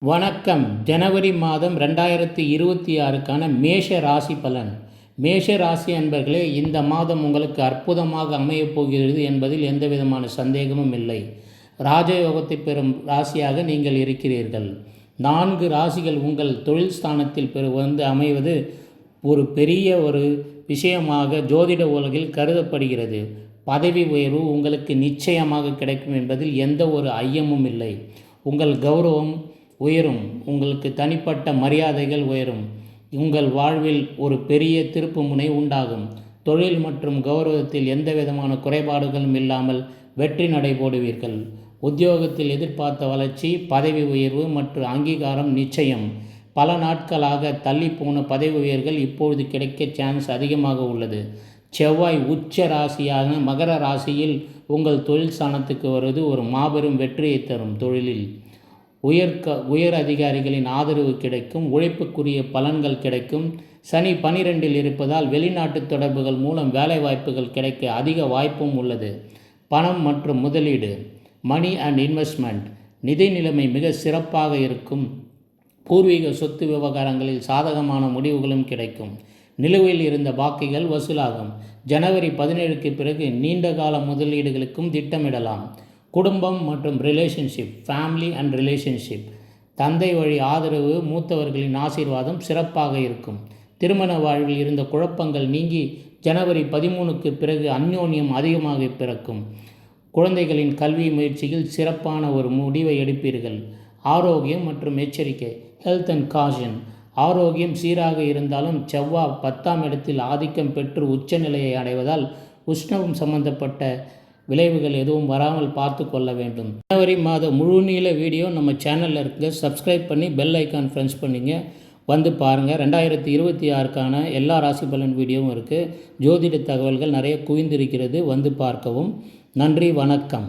வணக்கம். ஜனவரி மாதம் 2026க்கான மேஷ ராசி பலன். மேஷ ராசி அன்பர்களே, இந்த மாதம் உங்களுக்கு அற்புதமாக அமையப் போகிறது என்பதில் எந்தவிதமான சந்தேகமும் இல்லை. ராஜயோகத்தை பெறும் ராசியாக நீங்கள் இருக்கிறீர்கள். 4 ராசிகள் உங்கள் தொழில் ஸ்தானத்தில் அமைவது ஒரு பெரிய விஷயமாக ஜோதிட உலகில் கருதப்படுகிறது. பதவி உயர்வு உங்களுக்கு நிச்சயமாக கிடைக்கும் என்பதில் எந்த ஐயமும் இல்லை. உங்கள் கௌரவம் உயரும், உங்களுக்கு தனிப்பட்ட மரியாதைகள் உயரும், உங்கள் வாழ்வில் ஒரு பெரிய திருப்புமுனை உண்டாகும். தொழில் மற்றும் கௌரவத்தில் எந்தவிதமான குறைபாடுகளும் இல்லாமல் வெற்றி நடைபோடுவீர்கள். உத்தியோகத்தில் எதிர்பார்த்த வளர்ச்சி, பதவி உயர்வு மற்றும் அங்கீகாரம் நிச்சயம். பல நாட்களாக தள்ளிப்போன பதவி உயர்வுகள் இப்பொழுது கிடைக்க சான்ஸ் அதிகமாக உள்ளது. செவ்வாய் உச்ச ராசியான மகர ராசியில் உங்கள் தொழில் ஸ்தானத்துக்கு வருவது ஒரு மாபெரும் வெற்றியை தரும். தொழிலில் உயர் அதிகாரிகளின் ஆதரவு கிடைக்கும், உழைப்புக்குரிய பலன்கள் கிடைக்கும். சனி 12இல் இருப்பதால் வெளிநாட்டு தொடர்புகள் மூலம் வேலை வாய்ப்புகள் கிடைக்க அதிக வாய்ப்பும் உள்ளது. பணம் மற்றும் முதலீடு, மணி அண்ட் இன்வெஸ்ட்மெண்ட், நிதி நிலைமை மிக சிறப்பாக இருக்கும். பூர்வீக சொத்து விவகாரங்களில் சாதகமான முடிவுகளும் கிடைக்கும். நிலுவையில் இருந்த பாக்கிகள் வசூலாகும். ஜனவரி 17க்கு பிறகு நீண்டகால முதலீடுகளுக்கும் திட்டமிடலாம். குடும்பம் மற்றும் ரிலேஷன்ஷிப், ஃபேமிலி அண்ட் ரிலேஷன்ஷிப், தந்தை வழி ஆதரவு, மூத்தவர்களின் ஆசீர்வாதம் சிறப்பாக இருக்கும். திருமண வாழ்வில் இருந்த குழப்பங்கள் நீங்கி ஜனவரி 13க்கு பிறகு அந்யோன்யம் அதிகமாக பிறக்கும். குழந்தைகளின் கல்வி முயற்சியில் சிறப்பான முடிவை எடுப்பீர்கள். ஆரோக்கியம் மற்றும் எச்சரிக்கை, ஹெல்த் அண்ட் காஷன். ஆரோக்கியம் சீராக இருந்தாலும் செவ்வாய் 10ஆம் இடத்தில் ஆதிக்கம் பெற்று உச்சநிலையை அடைவதால் உஷ்ணம் சம்பந்தப்பட்ட விளைவுகள் எதுவும் வராமல் பார்த்து கொள்ள வேண்டும். ஜனவரி மாத முழு நீள வீடியோ நம்ம சேனலில் இருக்குங்க. சப்ஸ்கிரைப் பண்ணி பெல் ஐக்கான் ப்ரெஸ் பண்ணிங்க, வந்து பாருங்கள். 2026க்கான எல்லா ராசி பலன் வீடியோவும் இருக்குது. ஜோதிட தகவல்கள் நிறைய குவிந்திருக்கிறது, வந்து பார்க்கவும். நன்றி, வணக்கம்.